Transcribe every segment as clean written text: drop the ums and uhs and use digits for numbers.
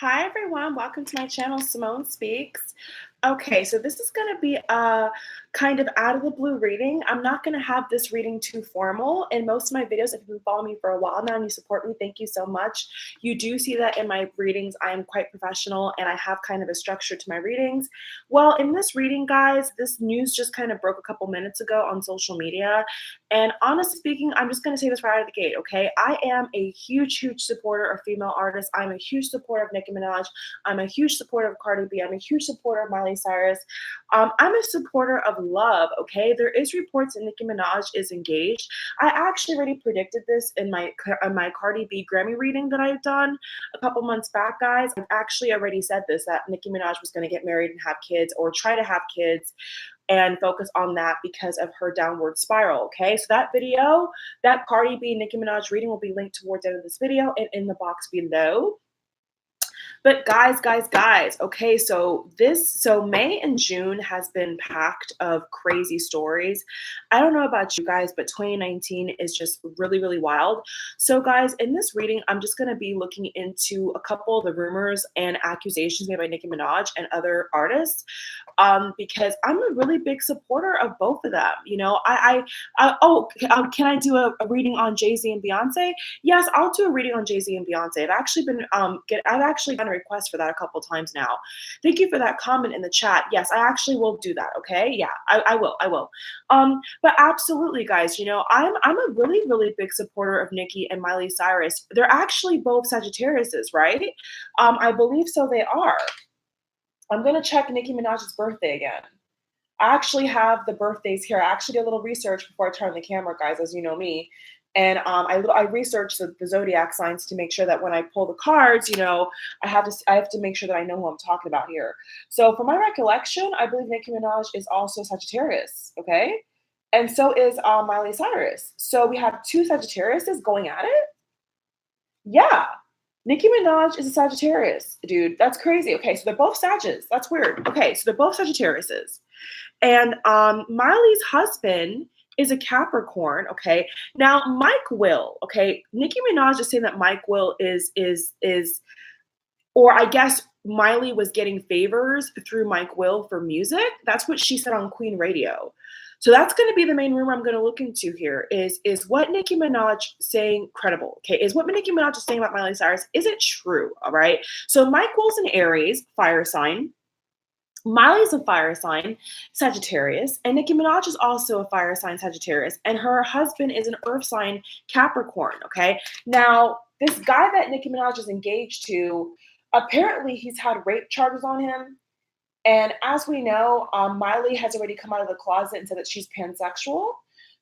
Hi everyone, welcome to my channel, Simone Speaks. Okay, so this is going to be a kind of out of the blue reading. I'm not going to have this reading too formal. In most of my videos, if you've been following me for a while now and you support me, thank you so much. You do see that in my readings, I am quite professional and I have kind of a structure to my readings. Well, in this reading, guys, this news just kind of broke a couple minutes ago on social media. And honestly speaking, I'm just going to say this right out of the gate, okay? I am a huge supporter of female artists. I'm a huge supporter of Nicki Minaj. I'm a huge supporter of Cardi B. I'm a huge supporter of Miley Cyrus. I'm a supporter of love, okay? There is reports that Nicki Minaj is engaged. I actually already predicted this in my Cardi B Grammy reading that I've done a couple months back, guys. I've actually already said this, that Nicki Minaj was going to get married and have kids or try to have kids and focus on that because of her downward spiral, okay? So that video, that Cardi B and Nicki Minaj reading will be linked towards the end of this video and in the box below. But guys, okay, so May and June has been packed of crazy stories. I don't know about you guys, but 2019 is just really wild. So guys, in this reading, I'm just going to be looking into a couple of the rumors and accusations made by Nicki Minaj and other artists, because I'm a really big supporter of both of them. You know, can I do a reading on Jay-Z and Beyonce? Yes, I'll do a reading on Jay-Z and Beyonce. I've actually done a request for that a couple times now. Thank you for that comment in the chat. Yes, I actually will do that. Okay, yeah, I will. But absolutely, guys. You know, I'm a really big supporter of Nicki and Miley Cyrus. They're actually both Sagittariuses, right? I believe so. They are. I'm gonna check Nicki Minaj's birthday again. I actually have the birthdays here. I actually did a little research before I turned on the camera, guys, as you know me. And I researched the zodiac signs to make sure that when I pull the cards, you know, I have to make sure that I know who I'm talking about here. So for my recollection, I believe Nicki Minaj is also Sagittarius, okay? And so is Miley Cyrus. So we have two Sagittariuses going at it? Yeah. Nicki Minaj is a Sagittarius, dude. That's crazy. Okay, so they're both Sagittarius. That's weird. Okay, so they're both Sagittariuses. And Miley's husband is a Capricorn, okay? Now, Mike Will, okay? Nicki Minaj is saying that Mike Will is, or I guess Miley was getting favors through Mike Will for music. That's what she said on Queen Radio. So that's going to be the main rumor I'm going to look into here is what Nicki Minaj saying credible? Okay, is what Nicki Minaj is saying about Miley Cyrus, is it true? All right. So Mike Will's an Aries, fire sign. Miley's a fire sign, Sagittarius, and Nicki Minaj is also a fire sign, Sagittarius, and her husband is an earth sign, Capricorn, okay? Now, this guy that Nicki Minaj is engaged to, apparently he's had rape charges on him, and as we know, Miley has already come out of the closet and said that she's pansexual.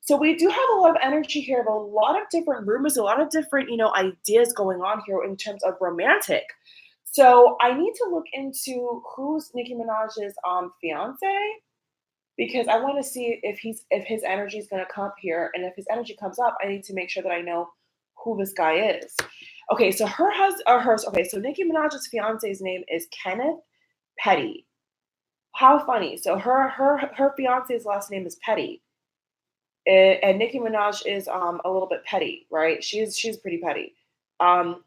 So we do have a lot of energy here, of a lot of different rumors, a lot of different, you know, ideas going on here in terms of romantic. So I need to look into who's Nicki Minaj's fiance, because I want to see if his energy is going to come up here, and if his energy comes up, I need to make sure that I know who this guy is. Okay, so so Nicki Minaj's fiance's name is Kenneth Petty. How funny! So her fiance's last name is Petty, and Nicki Minaj is a little bit petty, right? She's pretty petty.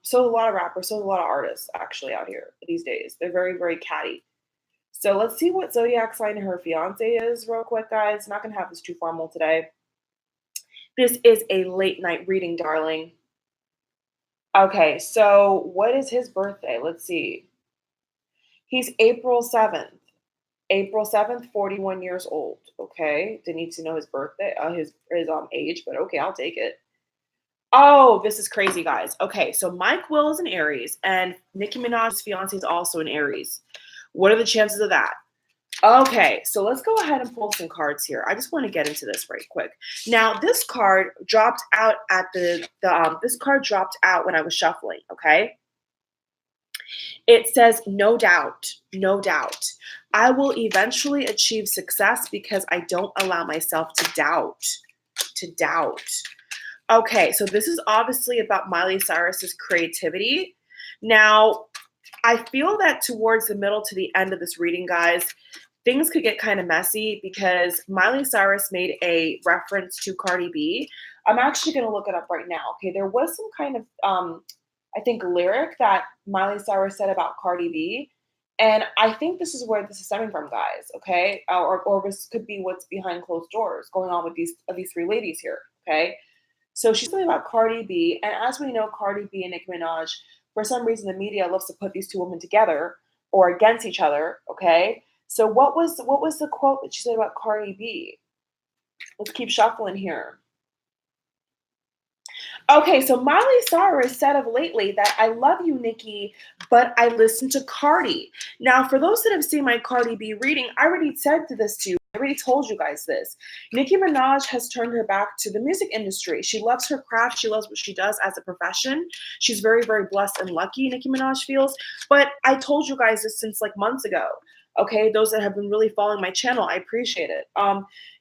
So a lot of rappers, so a lot of artists actually out here these days. They're very catty. So let's see what zodiac sign her fiance is real quick, guys. Not gonna have this too formal today. This is a late night reading, darling. Okay, so what is his birthday? Let's see. He's April 7th. April 7th, 41 years old. Okay, didn't need to know his birthday, his age, but okay, I'll take it. Oh, this is crazy, guys. Okay, so Mike Will is an Aries, and Nicki Minaj's fiance is also an Aries. What are the chances of that? Okay, so let's go ahead and pull some cards here. I just want to get into this right quick. Now, this card dropped out at this card dropped out when I was shuffling. Okay, it says, "No doubt, no doubt. I will eventually achieve success because I don't allow myself to doubt." To doubt. Okay, so this is obviously about Miley Cyrus's creativity. Now, I feel that towards the middle to the end of this reading, guys, things could get kind of messy because Miley Cyrus made a reference to Cardi B. I'm actually going to look it up right now. Okay, there was some kind of I think, lyric that Miley Cyrus said about Cardi B. And I think this is where this is stemming from, guys. Okay, or this could be what's behind closed doors going on with these three ladies here. Okay, so she's talking about Cardi B, and as we know, Cardi B and Nicki Minaj, for some reason, the media loves to put these two women together or against each other. Okay, so what was the quote that she said about Cardi B? Let's keep shuffling here. Okay, so Miley Cyrus said of lately that I love you, Nicki, but I listen to Cardi. Now, for those that have seen my Cardi B reading, I already said to this to you. I already told you guys this. Nicki Minaj has turned her back to the music industry. She loves her craft. She loves what she does as a profession. She's very, very blessed and lucky, Nicki Minaj feels. But I told you guys this since like months ago. Okay, those that have been really following my channel, I appreciate it.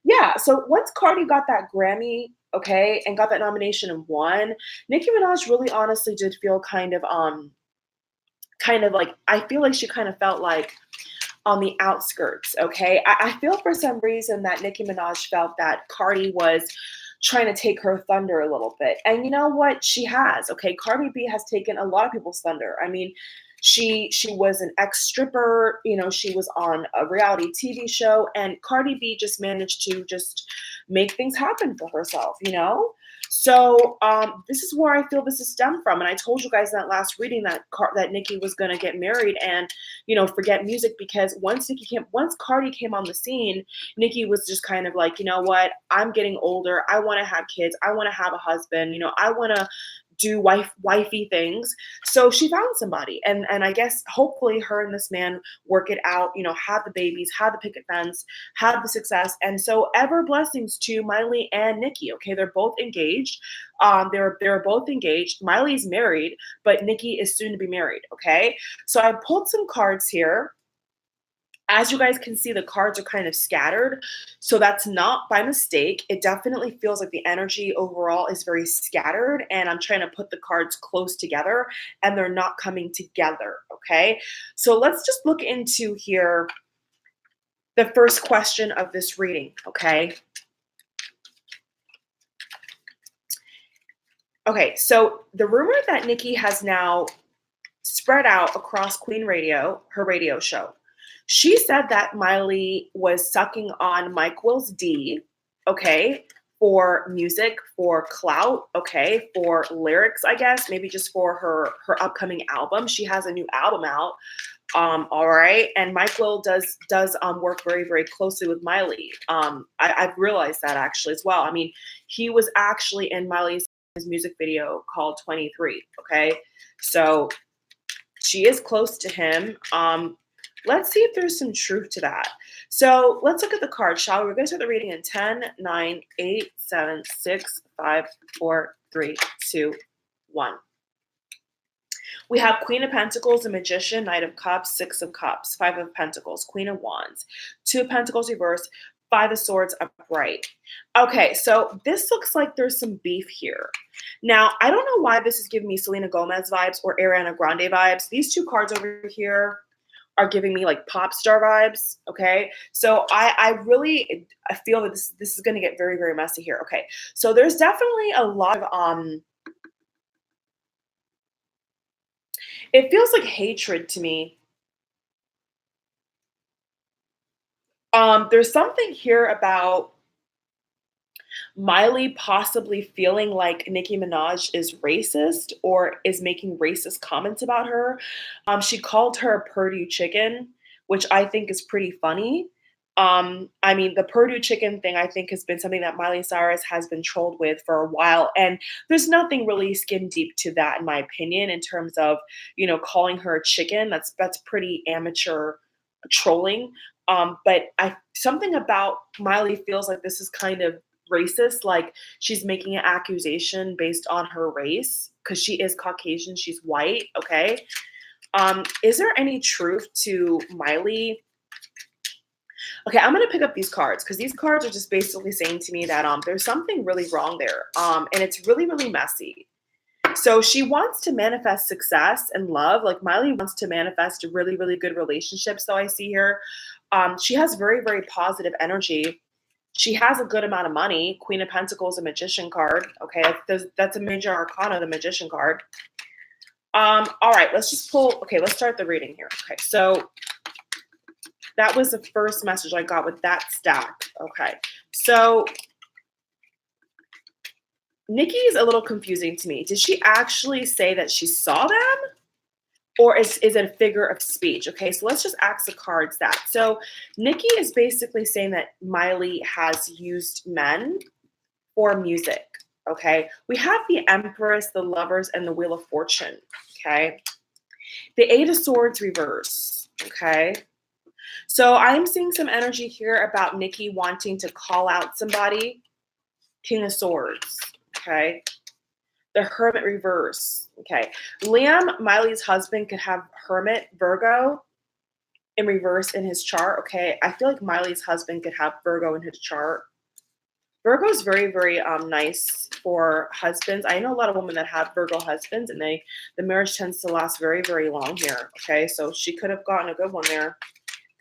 Yeah, so once Cardi got that Grammy, okay, and got that nomination and won, Nicki Minaj really honestly did feel kind of like, I feel like she kind of felt like on the outskirts, okay? I feel for some reason that Nicki Minaj felt that Cardi was trying to take her thunder a little bit. And you know what? She has, okay? Cardi B has taken a lot of people's thunder. I mean, she was an ex-stripper, you know, she was on a reality TV show, and Cardi B just managed to just make things happen for herself, you know? So this is where I feel this is stemmed from. And I told you guys in that last reading that that Nicki was gonna get married and, you know, forget music, because once Cardi came on the scene, Nicki was just kind of like, you know what, I'm getting older. I want to have kids. I want to have a husband. You know, I want to do wifey things. So she found somebody, and I guess hopefully her and this man work it out. You know, have the babies, have the picket fence, have the success, and so ever blessings to Miley and Nicki. Okay, they're both engaged. They're both engaged. Miley's married, but Nicki is soon to be married. Okay, so I pulled some cards here. As you guys can see, the cards are kind of scattered. So that's not by mistake. It definitely feels like the energy overall is very scattered. And I'm trying to put the cards close together and they're not coming together. Okay. So let's just look into here the first question of this reading. Okay. Okay. So the rumor that Nicki has now spread out across Queen Radio, her radio show. She said that Miley was sucking on Mike Will's D, okay, for music, for clout, okay, for lyrics, I guess, maybe just for her upcoming album. She has a new album out. All right, and Mike Will does work very, very closely with Miley. I've realized that actually as well. I mean, he was actually in Miley's music video called 23. Okay, so she is close to him. Let's see if there's some truth to that. So let's look at the card, shall we? We're going to start the reading in 10, 9, 8, 7, 6, 5, 4, 3, 2, 1. We have Queen of Pentacles, the Magician, Knight of Cups, Six of Cups, Five of Pentacles, Queen of Wands, Two of Pentacles reversed, Five of Swords upright. Okay, so this looks like there's some beef here. Now, I don't know why this is giving me Selena Gomez vibes or Ariana Grande vibes. These two cards over here are giving me like pop star vibes. Okay, so I feel that this is going to get very, very messy here. Okay, so there's definitely a lot of it feels like hatred to me. There's something here about Miley possibly feeling like Nicki Minaj is racist or is making racist comments about her. She called her a Perdue chicken, which I think is pretty funny. I mean, the Perdue chicken thing I think has been something that Miley Cyrus has been trolled with for a while, and there's nothing really skin deep to that, in my opinion, in terms of, you know, calling her a chicken. That's pretty amateur trolling. But something about Miley feels like this is kind of racist, like she's making an accusation based on her race because she is Caucasian, she's white. Okay. Is there any truth to Miley? Okay, I'm gonna pick up these cards because these cards are just basically saying to me that there's something really wrong there. And it's really, really messy. So she wants to manifest success and love. Like Miley wants to manifest a really, really good relationship. So I see here. She has very, very positive energy. She has a good amount of money. Queen of Pentacles, a Magician card. Okay, that's a major arcana, the Magician card. All right, let's just pull. Okay, let's start the reading here. Okay, so that was the first message I got with that stack. Okay, so Nicki is a little confusing to me. Did she actually say that she saw them? Or is it a figure of speech? Okay, so let's just ask the cards that. So Nicki is basically saying that Miley has used men for music. Okay, we have the Empress, the Lovers, and the Wheel of Fortune. Okay, the Eight of Swords reverse. Okay, so I'm seeing some energy here about Nicki wanting to call out somebody. King of Swords. Okay, the Hermit reverse. Okay. Liam, Miley's husband, could have Hermit, Virgo, in reverse in his chart. Okay. I feel like Miley's husband could have Virgo in his chart. Virgo is very, very nice for husbands. I know a lot of women that have Virgo husbands, and the marriage tends to last very, very long here. Okay. So she could have gotten a good one there.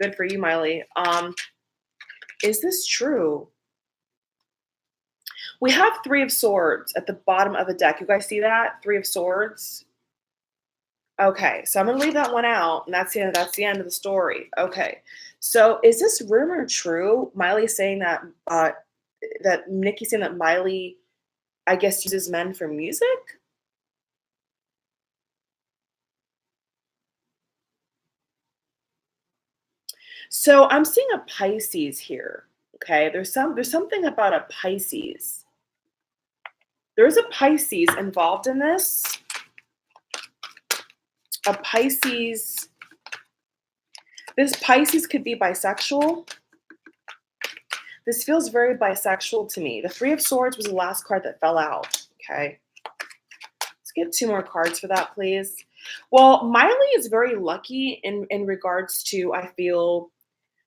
Good for you, Miley. Is this true? We have Three of Swords at the bottom of the deck. You guys see that? Three of Swords. Okay, so I'm gonna leave that one out, and that's the end of the story. Okay, so is this rumor true? Miley saying that that Nicki saying that Miley, I guess, uses men for music. So I'm seeing a Pisces here. Okay, there's something about a Pisces. There's a Pisces involved in this. A Pisces. This Pisces could be bisexual. This feels very bisexual to me. The Three of Swords was the last card that fell out. Okay. Let's get two more cards for that, please. Well, Miley is very lucky in regards to, I feel,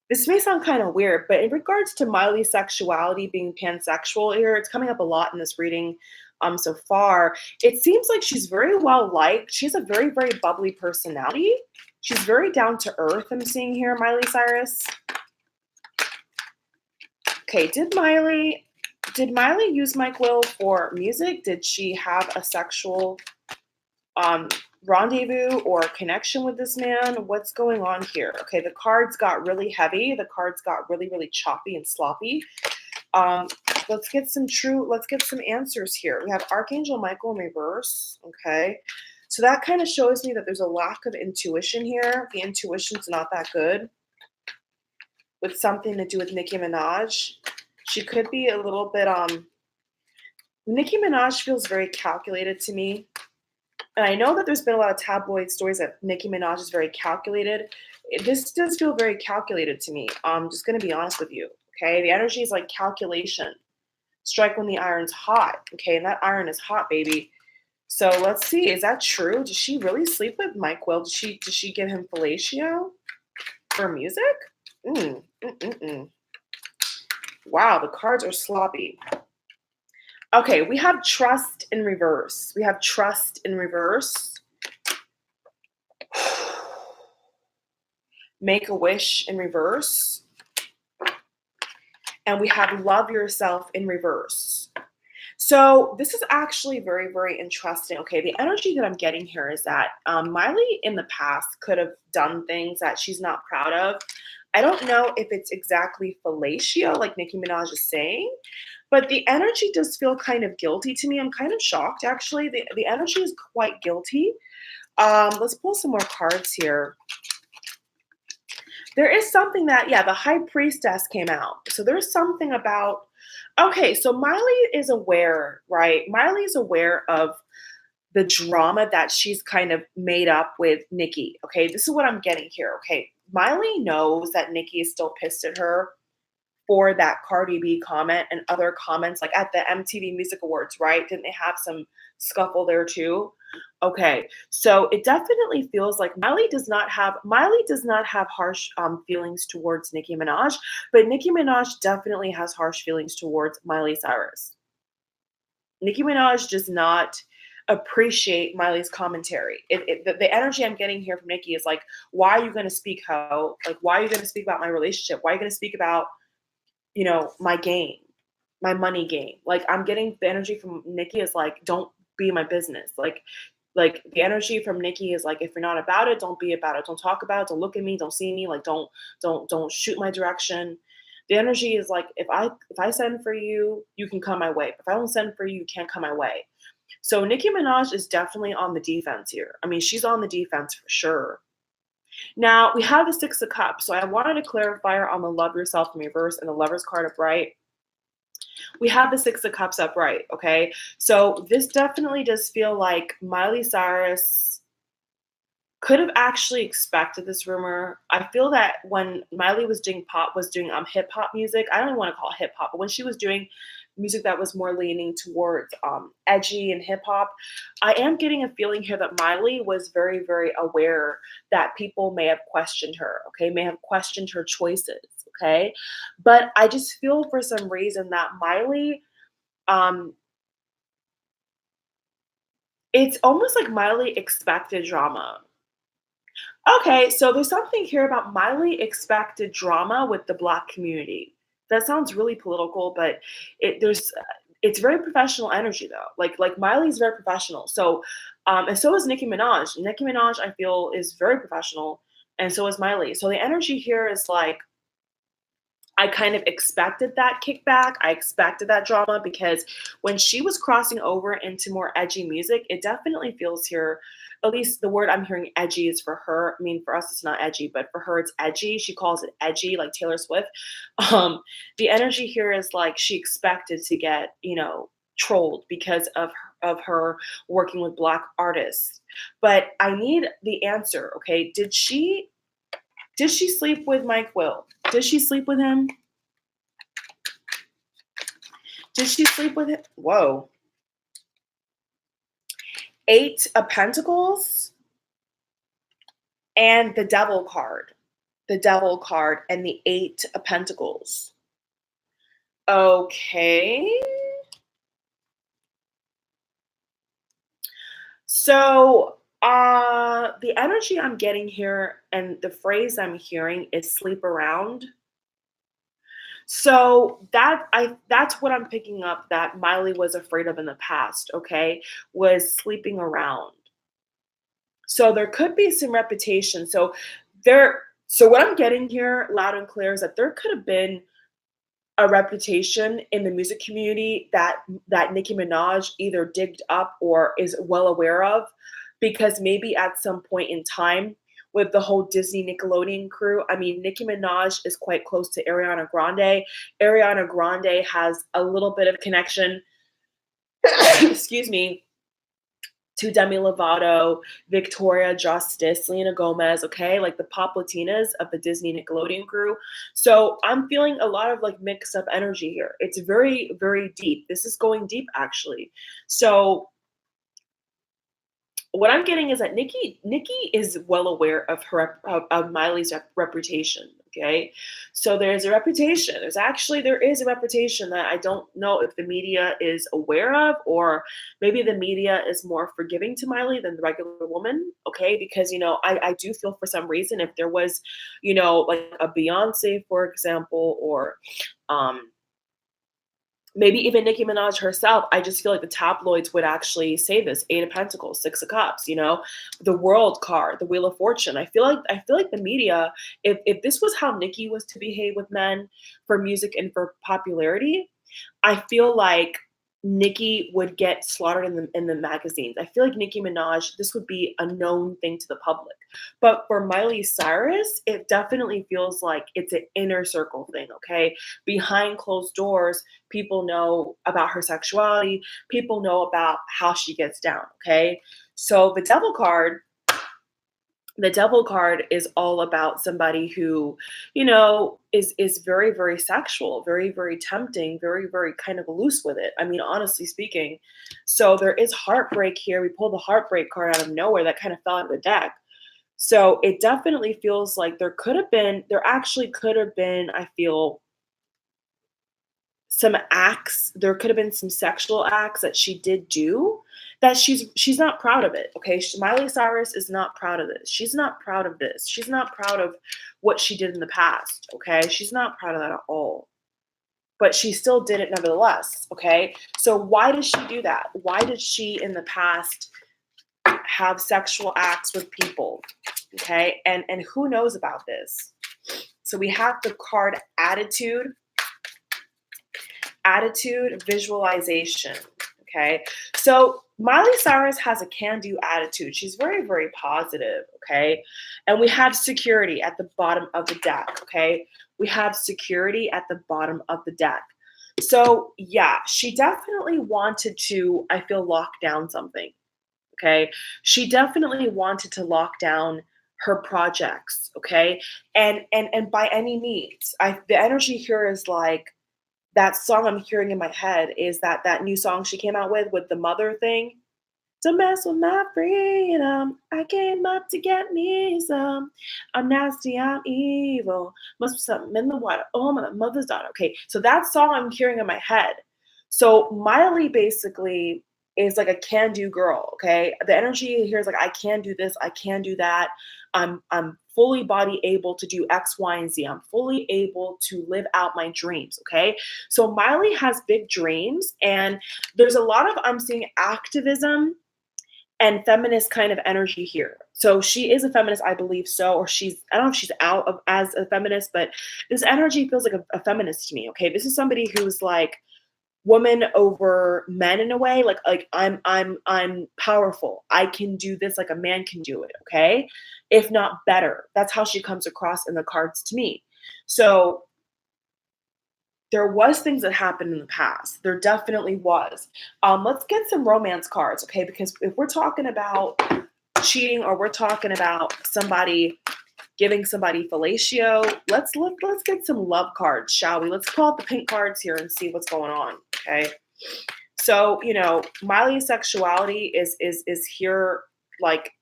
this may sound kind of weird, but in regards to Miley's sexuality being pansexual here, it's coming up a lot in this reading so far. It seems like she's very well liked. She has a very, very bubbly personality. She's very down to earth, I'm seeing here, Miley Cyrus. Okay, did Miley use Mike Will for music? Did she have a sexual rendezvous or connection with this man? What's going on here? Okay, the cards got really heavy. The cards got really, really choppy and sloppy. Let's get some answers here. We have Archangel Michael in reverse. Okay, so that kind of shows me that there's a lack of intuition here. The intuition's not that good. With something to do with Nicki Minaj. She could be a little bit Nicki Minaj feels very calculated to me. And I know that there's been a lot of tabloid stories that Nicki Minaj is very calculated. This does feel very calculated to me. I'm just going to be honest with you. Okay, the energy is like calculation. Strike when the iron's hot. Okay, and that iron is hot, baby. So let's see. Is that true? Does she really sleep with Mike Will? Does she give him fellatio for music? Wow, the cards are sloppy. Okay, we have trust in reverse. We have trust in reverse. Make a wish in reverse. And we have love yourself in reverse. So this is actually very, very interesting. Okay, the energy that I'm getting here is that Miley in the past could have done things that she's not proud of. I don't know if it's exactly fellatio, like Nicki Minaj is saying, but the energy does feel kind of guilty to me. I'm kind of shocked, actually. The energy is quite guilty. Let's pull some more cards here. There is something that, yeah, the High Priestess came out. So there's something about, okay, so Miley is aware, right? Miley's aware of the drama that she's kind of made up with Nicki. Okay, this is what I'm getting here. Okay, Miley knows that Nicki is still pissed at her for that Cardi B comment and other comments, like at the MTV Music Awards, right? Didn't they have some scuffle there too? Okay, so it definitely feels like Miley does not have harsh feelings towards Nicki Minaj, but Nicki Minaj definitely has harsh feelings towards Miley Cyrus. Nicki Minaj does not appreciate Miley's commentary. The energy I'm getting here from Nicki is like, why are you going to speak how? Like, why are you going to speak about my relationship? Why are you going to speak about, my game, my money game? Like, I'm getting the energy from Nicki is like, don't be my business. Like, Like the energy from Nicki is like, if you're not about it, don't be about it. Don't talk about it. Don't look at me. Don't see me. Like don't shoot my direction. The energy is like, if I send for you, you can come my way. If I don't send for you, you can't come my way. So Nicki Minaj is definitely on the defense here. I mean, she's on the defense for sure. Now we have the Six of Cups. So I wanted to clarify on the Love Yourself in reverse and the Lover's card upright. We have the Six of Cups upright, okay? So this definitely does feel like Miley Cyrus could have actually expected this rumor. I feel that when Miley was doing hip hop music, I don't even want to call it hip hop, but when she was doing music that was more leaning towards edgy and hip hop, I am getting a feeling here that Miley was very, very aware that people may have questioned her, okay, may have questioned her choices, okay? But I just feel for some reason that Miley, um, it's almost like Miley expected drama. Okay, so there's something here about Miley expected drama with the Black community. That sounds really political, but it's very professional energy though. Like Miley's very professional. So and so is Nicki Minaj. Nicki Minaj, I feel, is very professional, and so is Miley. So the energy here is like I kind of expected that kickback. I expected that drama because when she was crossing over into more edgy music, it definitely feels here, at least the word I'm hearing edgy is for her. I mean, for us, it's not edgy, but for her, it's edgy. She calls it edgy, like Taylor Swift. Um, the energy here is like she expected to get, trolled because of her working with Black artists. But I need the answer, okay? Did she sleep with Mike Will? Did she sleep with him? Did she sleep with him? Whoa. Eight of Pentacles and the Devil card. The Devil card and the Eight of Pentacles. Okay. So the energy I'm getting here and the phrase I'm hearing is sleep around. So that's what I'm picking up that Miley was afraid of in the past, okay? Was sleeping around. So there could be some reputation. So what I'm getting here loud and clear is that there could have been a reputation in the music community that Nicki Minaj either digged up or is well aware of, because maybe at some point in time with the whole Disney Nickelodeon crew, I mean, Nicki Minaj is quite close to Ariana Grande. Ariana Grande has a little bit of connection, excuse me, to Demi Lovato, Victoria Justice, Selena Gomez, okay? Like the pop Latinas of the Disney Nickelodeon crew. So I'm feeling a lot of like mixed up energy here. It's very, very deep. This is going deep actually. So what I'm getting is that Nicki is well aware of of Miley's reputation. Okay, so there's a reputation. There is a reputation that I don't know if the media is aware of, or maybe the media is more forgiving to Miley than the regular woman. Okay, because I do feel for some reason if there was, like a Beyonce, for example, or maybe even Nicki Minaj herself, I just feel like the tabloids would actually say this: Eight of Pentacles, Six of Cups, the World card, the Wheel of Fortune. I feel like the media, if this was how Nicki was to behave with men for music and for popularity, I feel like Nicki would get slaughtered in the magazines. I feel like Nicki Minaj, this would be a known thing to the public. But for Miley Cyrus, it definitely feels like it's an inner circle thing, okay? Behind closed doors, people know about her sexuality, people know about how she gets down, okay? So the devil card is all about somebody who, is very, very sexual, very, very tempting, very, very kind of loose with it. I mean, honestly speaking. So there is heartbreak here. We pulled the heartbreak card out of nowhere that kind of fell out of the deck. So it definitely feels like there actually could have been, I feel, some acts, there could have been some sexual acts that she did do that she's not proud of it. Okay, Miley Cyrus is not proud of this. She's not proud of this. She's not proud of what she did in the past. Okay, she's not proud of that at all. But she still did it nevertheless. Okay, so why did she do that? Why did she in the past have sexual acts with people. Okay, and who knows about this? So we have the card attitude, visualization. Okay, so Miley Cyrus has a can-do attitude. She's very, very positive. Okay, and we have security at the bottom of the deck. Okay, we have security at the bottom of the deck. So yeah, she definitely wanted to, I feel, lock down something. Okay, she definitely wanted to lock down her projects. Okay, and by any means, the energy here is like that song I'm hearing in my head is that new song she came out with the mother thing. Don't mess with my freedom. I came up to get me some. I'm nasty, I'm evil. Must be something in the water. Oh, my mother's daughter. Okay, so that song I'm hearing in my head. So Miley basically is like a can-do girl. Okay, the energy here is like I can do this, I can do that. I'm fully body able to do X, Y, and Z. I'm fully able to live out my dreams. Okay, so Miley has big dreams, and there's a lot of I'm seeing activism and feminist kind of energy here. So she is a feminist, I believe so, or I don't know if she's out of as a feminist, but this energy feels like a feminist to me. Okay, this is somebody who's like woman over men in a way. Like I'm powerful. I can do this like a man can do it. Okay, if not better. That's how she comes across in the cards to me. So there was things that happened in the past. There definitely was. Let's get some romance cards, okay? Because if we're talking about cheating or we're talking about somebody giving somebody fellatio, let's get some love cards, shall we? Let's pull out the pink cards here and see what's going on, okay? So Miley's sexuality is here like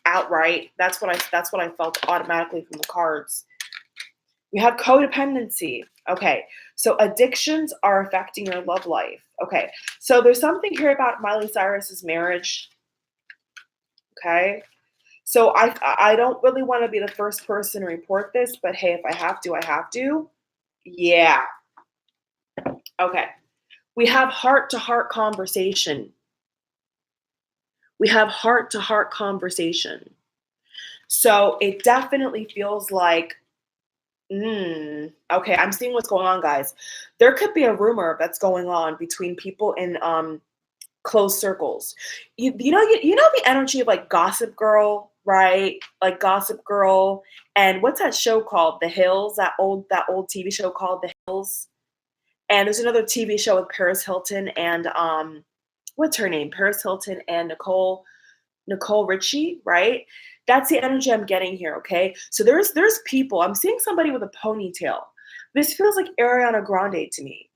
outright. That's what I felt automatically from the cards. We have codependency. Okay, so addictions are affecting your love life. Okay, so there's something here about Miley Cyrus's marriage. Okay, so I don't really want to be the first person to report this, but hey, if I have to, I have to. Yeah. Okay, we have heart-to-heart conversation. We have heart-to-heart conversation. So it definitely feels like okay, I'm seeing what's going on, guys. There could be a rumor that's going on between people in closed circles. You know the energy of like Gossip Girl, right? Like Gossip Girl, and what's that show called? The Hills. That old TV show called The Hills. And there's another TV show with Paris Hilton and what's her name? Paris Hilton and Nicole Richie, right? That's the energy I'm getting here, okay? So there's people. I'm seeing somebody with a ponytail. This feels like Ariana Grande to me.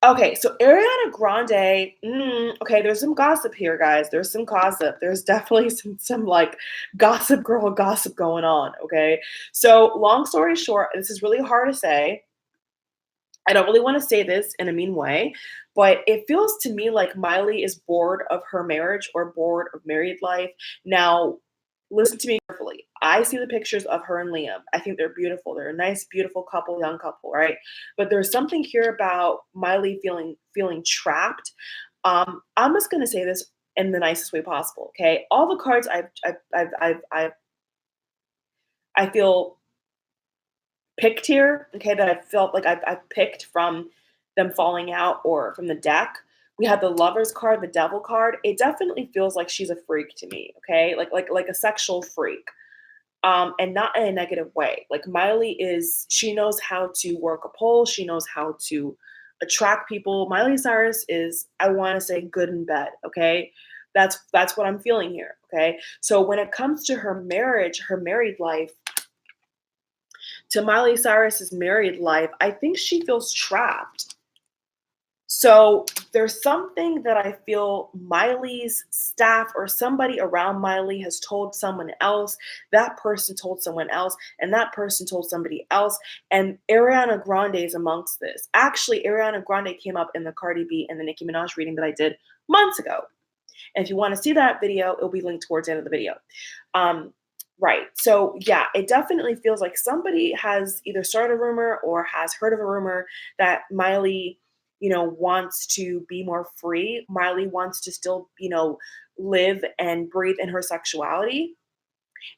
Okay, so Ariana Grande, okay, there's some gossip here, guys. There's some gossip. There's definitely some like gossip girl gossip going on, okay? So long story short, this is really hard to say. I don't really want to say this in a mean way, but it feels to me like Miley is bored of her marriage or bored of married life. Now, listen to me carefully. I see the pictures of her and Liam. I think they're beautiful. They're a nice, beautiful couple, young couple, right? But there's something here about Miley feeling trapped. I'm just gonna say this in the nicest way possible. Okay, all the cards I feel picked here, okay, that I felt like I've picked from them falling out or from the deck. We have the Lovers card, the Devil card. It definitely feels like she's a freak to me, okay, like a sexual freak, and not in a negative way. Like Miley she knows how to work a pole. She knows how to attract people. Miley Cyrus is, I want to say, good in bed, okay. That's what I'm feeling here, okay. So when it comes to her marriage, her married life, to Miley Cyrus's married life, I think she feels trapped. So there's something that I feel Miley's staff or somebody around Miley has told someone else, that person told someone else, and that person told somebody else, and Ariana Grande is amongst this. Actually, Ariana Grande came up in the Cardi B and the Nicki Minaj reading that I did months ago. And if you want to see that video, it'll be linked towards the end of the video. Right. So yeah, it definitely feels like somebody has either started a rumor or has heard of a rumor that Miley wants to be more free. Miley wants to still, live and breathe in her sexuality.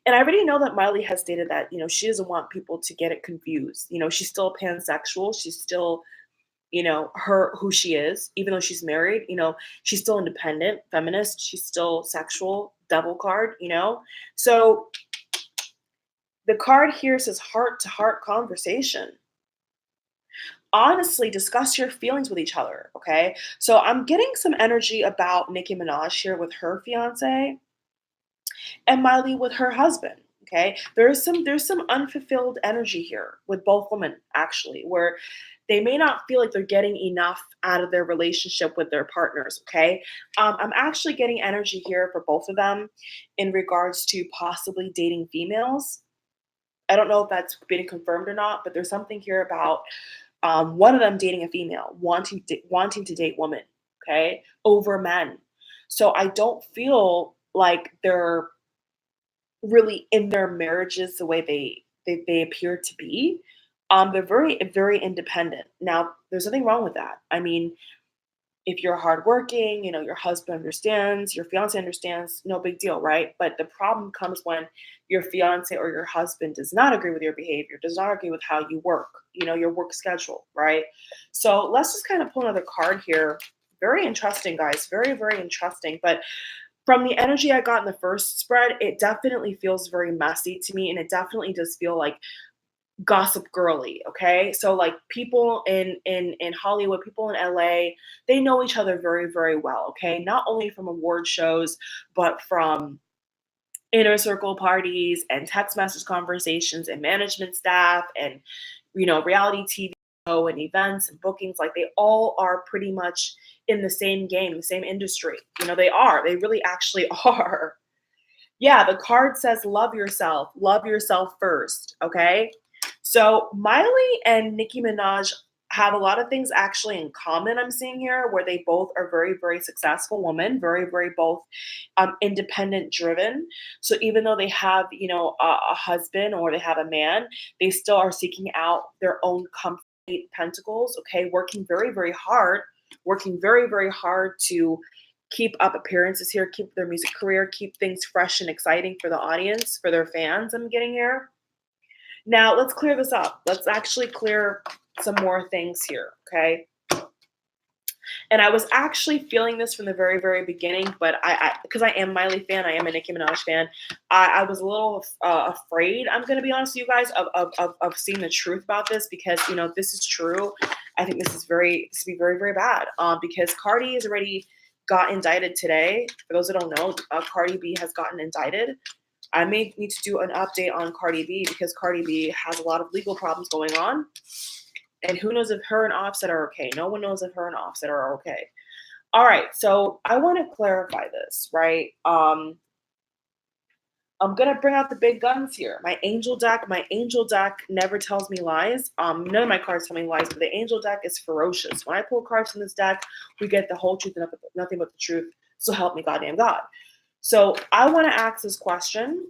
And I already know that Miley has stated that, she doesn't want people to get it confused. She's still pansexual. She's still, her who she is, even though she's married, she's still independent, feminist, she's still sexual, devil card, So the card here says heart to heart conversation. Honestly, discuss your feelings with each other. Okay. So I'm getting some energy about Nicki Minaj here with her fiance and Miley with her husband. Okay. There's some unfulfilled energy here with both women, actually, where they may not feel like they're getting enough out of their relationship with their partners. Okay. I'm actually getting energy here for both of them in regards to possibly dating females. I don't know if that's been confirmed or not, but there's something here about one of them dating a female, wanting to date women, okay, over men. So I don't feel like they're really in their marriages the way they appear to be. They're very independent. Now, there's nothing wrong with that. I mean, if you're hardworking, your husband understands, your fiance understands, no big deal, right? But the problem comes when your fiance or your husband does not agree with your behavior, does not agree with how you work, your work schedule, right? So let's just kind of pull another card here. Very interesting, guys. Very, very interesting. But from the energy I got in the first spread, it definitely feels very messy to me. And it definitely does feel like gossip girly. Okay, so like people in Hollywood, people in LA, they know each other very, very well. Okay, not only from award shows, but from inner circle parties and text message conversations and management staff and reality TV show and events and bookings. Like they all are pretty much in the same game, the same industry. They really actually are. Yeah, the card says love yourself first. Okay, so Miley and Nicki Minaj have a lot of things actually in common. I'm seeing here where they both are very, very successful women, very, very both independent driven. So even though they have, a husband or they have a man, they still are seeking out their own comfort pentacles. Okay, working very, very hard to keep up appearances here, keep their music career, keep things fresh and exciting for the audience, for their fans. I'm getting here. Now, let's clear this up. Let's actually clear some more things here, okay? And I was actually feeling this from the very, very beginning, but because I am a Miley fan, I am a Nicki Minaj fan, I was a little afraid, I'm going to be honest with you guys, of seeing the truth about this because, if this is true, I think this would be very, very bad because Cardi has already got indicted today. For those that don't know, Cardi B has gotten indicted. I may need to do an update on Cardi B because Cardi B has a lot of legal problems going on. And who knows if her and Offset are okay? No one knows if her and Offset are okay. All right, so I want to clarify this, right? I'm gonna bring out the big guns here. My angel deck never tells me lies. None of my cards tell me lies, but the angel deck is ferocious. When I pull cards from this deck, we get the whole truth and nothing but the truth. So help me, goddamn God. So I want to ask this question.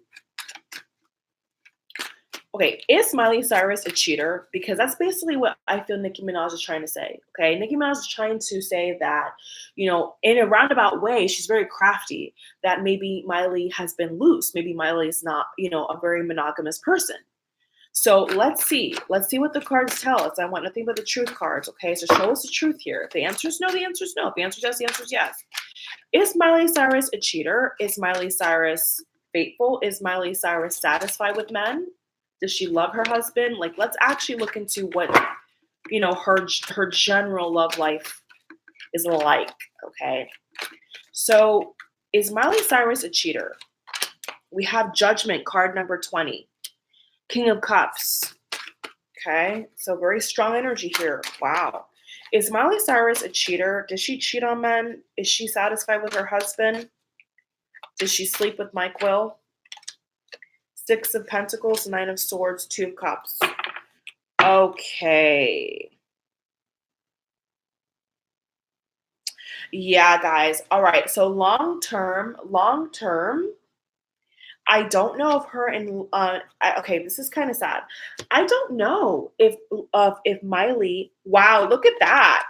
Okay, is Miley Cyrus a cheater? Because that's basically what I feel Nicki Minaj is trying to say. Okay, Nicki Minaj is trying to say that, in a roundabout way, she's very crafty, that maybe Miley has been loose. Maybe Miley is not, a very monogamous person. So let's see. Let's see what the cards tell us. I want nothing but the truth cards. Okay, so show us the truth here. If the answer is no, the answer is no. If the answer is yes, the answer is yes. Is Miley Cyrus a cheater? Is Miley Cyrus faithful? Is Miley Cyrus satisfied with men? Does she love her husband? Like, let's actually look into what, her general love life is like, okay? So, is Miley Cyrus a cheater? We have Judgment, card number 20. King of Cups. Okay, so very strong energy here. Wow. Is Miley Cyrus a cheater? Does she cheat on men? Is she satisfied with her husband? Does she sleep with Mike Will? Six of Pentacles, Nine of Swords, Two of Cups. Okay. Yeah, guys. All right. So long term, I don't know if her and okay, this is kind of sad. I don't know if Miley. Wow, look at that.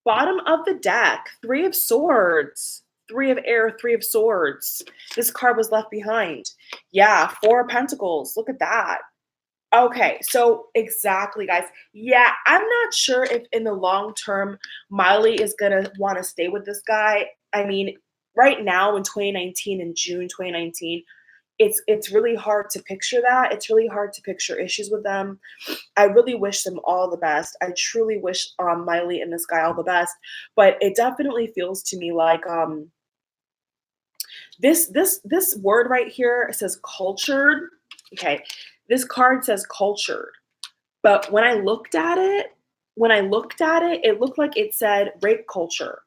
Bottom of the deck, 3 of swords, 3 of air, 3 of swords. This card was left behind. Yeah, 4 of pentacles. Look at that. Okay, so exactly, guys. Yeah, I'm not sure if in the long term Miley is gonna want to stay with this guy. I mean, right now in 2019, in June 2019, it's really hard to picture that. It's really hard to picture issues with them. I really wish them all the best. I truly wish Miley and this guy all the best. But it definitely feels to me like this word right here says cultured. Okay, this card says cultured. But when I looked at it, it looked like it said rape culture.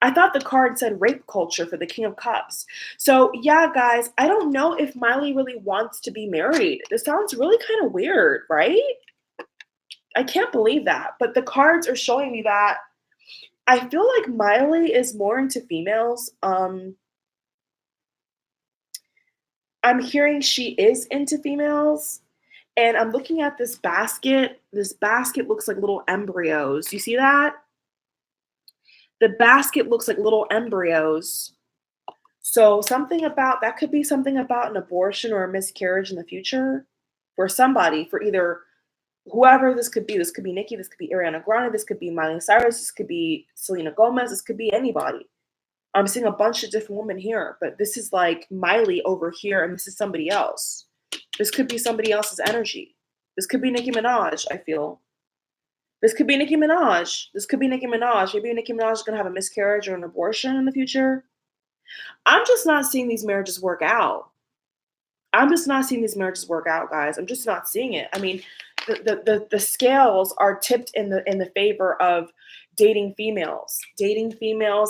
I thought the card said rape culture for the King of Cups. So, yeah, guys, I don't know if Miley really wants to be married. This sounds really kind of weird, right? I can't believe that. But the cards are showing me that I feel like Miley is more into females. I'm hearing she is into females. And I'm looking at this basket. This basket looks like little embryos. You see that? The basket looks like little embryos. So something about that could be something about an abortion or a miscarriage in the future for somebody, for either whoever this could be. This could be Nicki, this could be Ariana Grande, this could be Miley Cyrus, this could be Selena Gomez, this could be anybody. I'm seeing a bunch of different women here, but this is like Miley over here, and this is somebody else. This could be somebody else's energy. This could be Nicki Minaj, I feel. This could be Nicki Minaj. This could be Nicki Minaj. Maybe Nicki Minaj is going to have a miscarriage or an abortion in the future. I'm just not seeing these marriages work out. I'm just not seeing these marriages work out, guys. I'm just not seeing it. I mean, the scales are tipped in the favor of dating females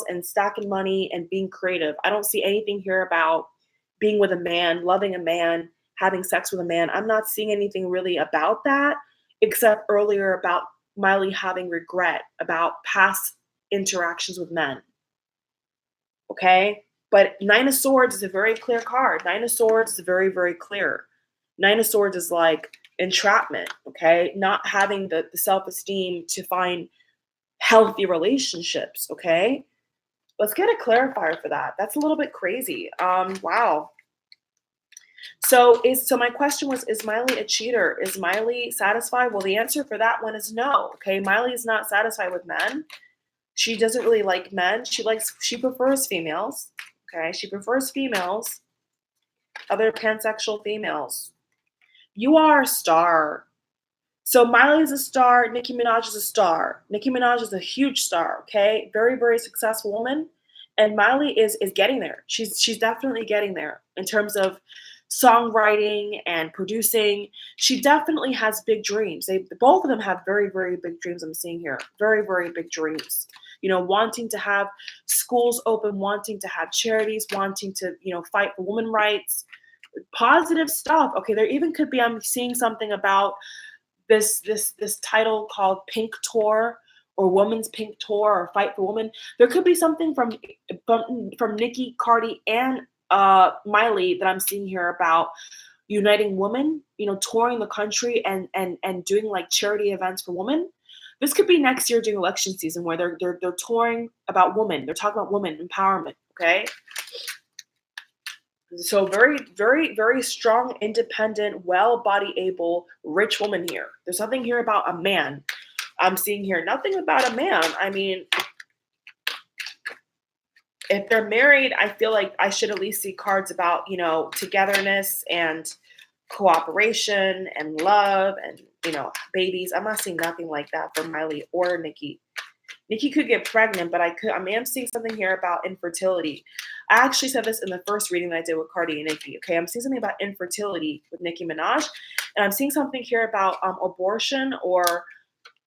and stacking money and being creative. I don't see anything here about being with a man, loving a man, having sex with a man. I'm not seeing anything really about that, except earlier about Miley having regret about past interactions with men. Okay? But Nine of Swords is a very clear card. Nine of Swords is very, very clear. Nine of Swords is like entrapment, okay? Not having the self-esteem to find healthy relationships, okay? Let's get a clarifier for that. That's a little bit crazy. Wow. So my question was, is Miley a cheater? Is Miley satisfied? Well, the answer for that one is no. Okay, Miley is not satisfied with men. She doesn't really like men. She prefers females. Okay, she prefers females, other pansexual females. You are a star. So Miley is a star. Nicki Minaj is a star. Nicki Minaj is a huge star. Okay, very, very successful woman, and Miley is getting there. She's definitely getting there in terms of songwriting and producing. She definitely has big dreams. Both of them have very, very big dreams. I'm seeing here, very, very big dreams. You know, wanting to have schools open, wanting to have charities, wanting to, fight for women's rights, positive stuff. Okay, there even could be, I'm seeing something about this title called Pink Tour or Women's Pink Tour or Fight for Women. There could be something from Nicki, Cardi, and Miley that I'm seeing here about uniting women, touring the country and doing like charity events for women. This could be next year during election season where they're touring about women. They're talking about women empowerment. Okay. So very, very, very strong, independent, well-body able, rich woman here. There's nothing here about a man. I'm seeing here nothing about a man. I mean, if they're married, I feel like I should at least see cards about, togetherness and cooperation and love and, babies. I'm not seeing nothing like that for Miley or Nicki. Nicki could get pregnant, but I am seeing something here about infertility. I actually said this in the first reading that I did with Cardi and Nicki. Okay, I'm seeing something about infertility with Nicki Minaj, and I'm seeing something here about abortion or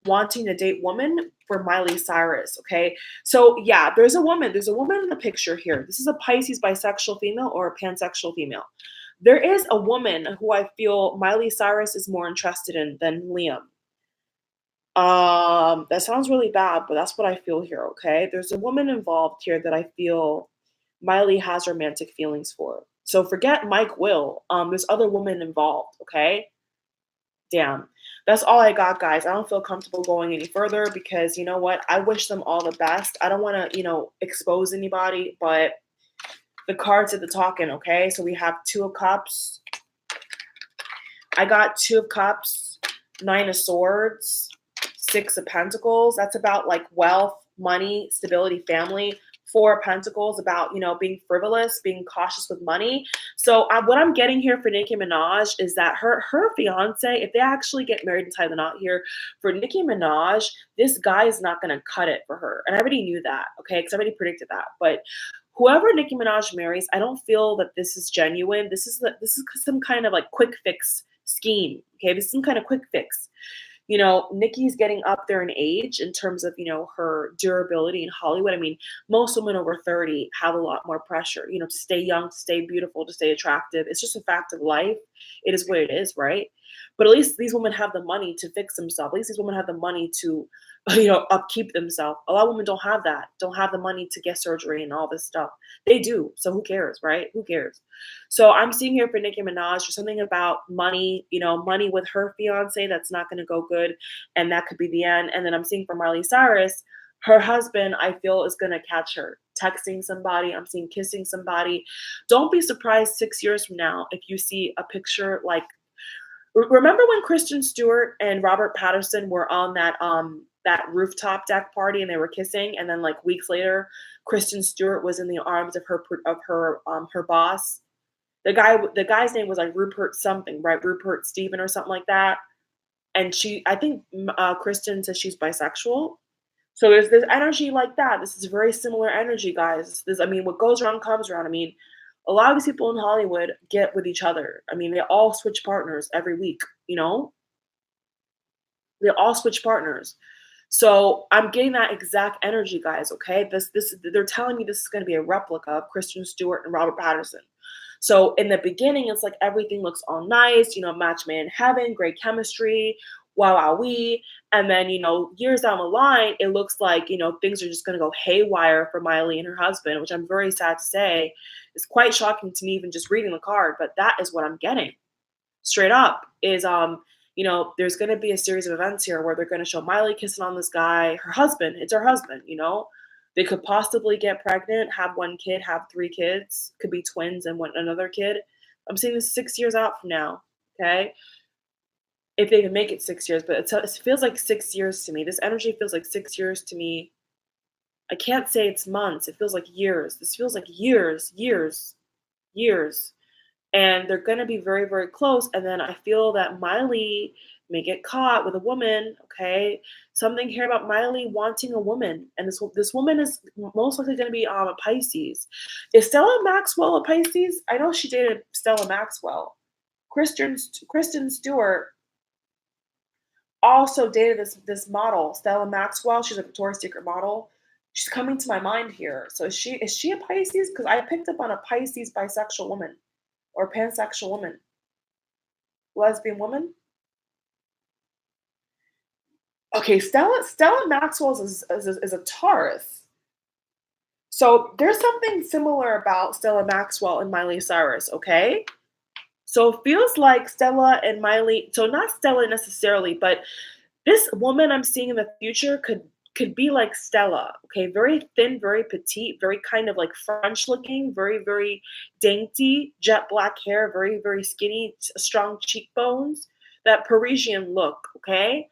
wanting to date women for Miley Cyrus. Okay, so yeah, there's a woman in the picture here. This is a Pisces bisexual female or a pansexual female. There is a woman who I feel Miley Cyrus is more interested in than Liam. That sounds really bad, but that's what I feel here, okay? There's a woman involved here that I feel Miley has romantic feelings for. So forget Mike Will. There's other women involved, okay? Damn. That's all I got, guys. I don't feel comfortable going any further because you know what? I wish them all the best. I don't want to, expose anybody, but the cards are the talking, okay? So we have Two of Cups. I got Two of Cups, Nine of Swords, Six of Pentacles. That's about like wealth, money, stability, family. Four of Pentacles about, being frivolous, being cautious with money. So what I'm getting here for Nicki Minaj is that her fiance, if they actually get married and tie the knot here, for Nicki Minaj, this guy is not going to cut it for her. And I already knew that, okay? Because I already predicted that. But whoever Nicki Minaj marries, I don't feel that this is genuine. This is some kind of like quick fix scheme. Okay, this is some kind of quick fix. Nicki's getting up there in age in terms of, her durability in Hollywood. I mean, most women over 30 have a lot more pressure, to stay young, to stay beautiful, to stay attractive. It's just a fact of life. It is what it is, right? But at least these women have the money to fix themselves. At least these women have the money to, upkeep themselves. A lot of women don't have that, don't have the money to get surgery and all this stuff. They do. So who cares, right? Who cares? So I'm seeing here for Nicki Minaj, there's something about money, money with her fiance that's not going to go good. And that could be the end. And then I'm seeing for Miley Cyrus, her husband, I feel, is going to catch her texting somebody. I'm seeing kissing somebody. Don't be surprised 6 years from now if you see a picture like, remember when Kristen Stewart and Robert Pattinson were on that rooftop deck party and they were kissing, and then like weeks later, Kristen Stewart was in the arms of her boss. The guy's name was like Rupert something, right? Rupert Steven or something like that. And I think Kristen says she's bisexual. So there's this energy like that. This is very similar energy, guys. I mean, what goes around comes around. I mean, a lot of these people in Hollywood get with each other. I mean, they all switch partners every week, They all switch partners. So I'm getting that exact energy, guys. Okay, they're telling me this is going to be a replica of Kristen Stewart and Robert Pattinson. So in the beginning, it's like everything looks all nice, match made in heaven, great chemistry, wow, wow, we. And then, years down the line, it looks like, things are just going to go haywire for Miley and her husband, which I'm very sad to say. It's quite shocking to me, even just reading the card, but that is what I'm getting straight up is, there's going to be a series of events here where they're going to show Miley kissing on this guy, her husband. It's her husband, They could possibly get pregnant, have one kid, have three kids, could be twins and another kid. I'm seeing this 6 years out from now, okay? If they can make it 6 years, but it feels like 6 years to me. This energy feels like 6 years to me. I can't say it's months. It feels like years. This feels like years, years, years. And they're going to be very, very close. And then I feel that Miley may get caught with a woman. Okay, something here about Miley wanting a woman, and this woman is most likely going to be a Pisces. Is Stella Maxwell a Pisces? I know she dated Stella Maxwell. Kristen Stewart also dated this model, Stella Maxwell. She's a Victoria's Secret model. She's coming to my mind here. So is she a Pisces? Because I picked up on a Pisces bisexual woman or pansexual woman, lesbian woman. Okay, Stella Maxwell is a Taurus. So there's something similar about Stella Maxwell and Miley Cyrus, okay? So it feels like Stella and Miley, so not Stella necessarily, but this woman I'm seeing in the future could be like Stella, okay? Very thin, very petite, very kind of like French looking, very, very dainty, jet black hair, very, very skinny, strong cheekbones, that Parisian look, okay?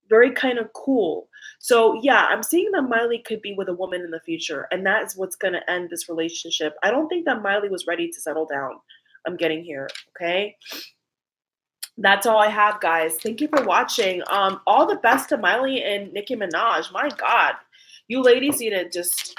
Very kind of cool. So yeah, I'm seeing that Miley could be with a woman in the future, and that is what's going to end this relationship. I don't think that Miley was ready to settle down. I'm getting here, okay? That's all I have, guys. Thank you for watching. All the best to Miley and Nicki Minaj. My God, you ladies need to just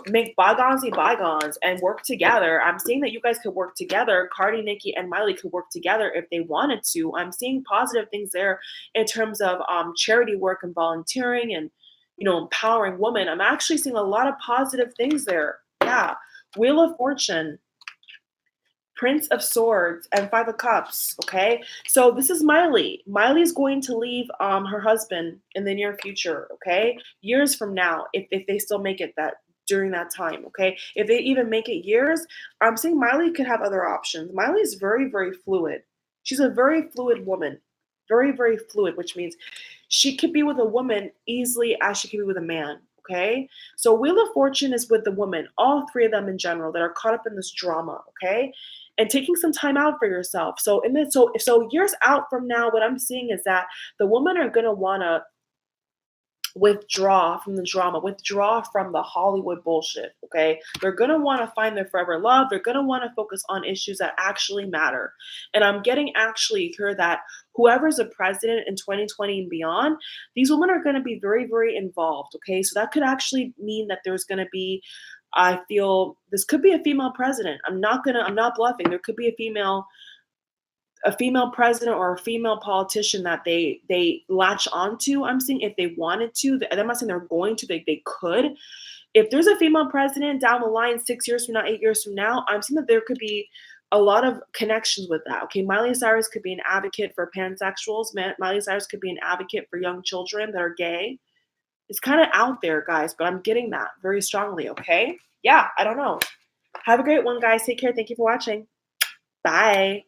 make bygones be bygones and work together. I'm seeing that you guys could work together. Cardi, Nicki, and Miley could work together if they wanted to. I'm seeing positive things there in terms of charity work and volunteering and, empowering women. I'm actually seeing a lot of positive things there. Yeah. Wheel of Fortune, Prince of Swords, and Five of Cups, okay? So this is Miley. Miley's going to leave her husband in the near future, okay? Years from now, if they still make it that during that time, okay? If they even make it years, I'm saying Miley could have other options. Miley's very, very fluid. She's a very fluid woman, very, very fluid, which means she could be with a woman easily as she could be with a man. Okay. So Wheel of Fortune is with the woman, all three of them in general that are caught up in this drama. Okay. And taking some time out for yourself. So in this, so years out from now, what I'm seeing is that the women are gonna wanna withdraw from the drama, withdraw from the Hollywood bullshit, okay? They're gonna wanna find their forever love. They're gonna wanna focus on issues that actually matter. And I'm getting actually here that whoever's a president in 2020 and beyond, these women are gonna be very, very involved, okay? So that could actually mean that there's gonna be, I feel this could be a female president. I'm not bluffing. There could be a female president or a female politician that they latch onto. I'm saying if they wanted to, I'm not saying they're going to, they could. If there's a female president down the line 6 years from now, 8 years from now, I'm saying that there could be a lot of connections with that. Okay, Miley Cyrus could be an advocate for pansexuals. Miley Cyrus could be an advocate for young children that are gay. It's kind of out there, guys, but I'm getting that very strongly. Okay, yeah, I don't know. Have a great one, guys. Take care. Thank you for watching. Bye.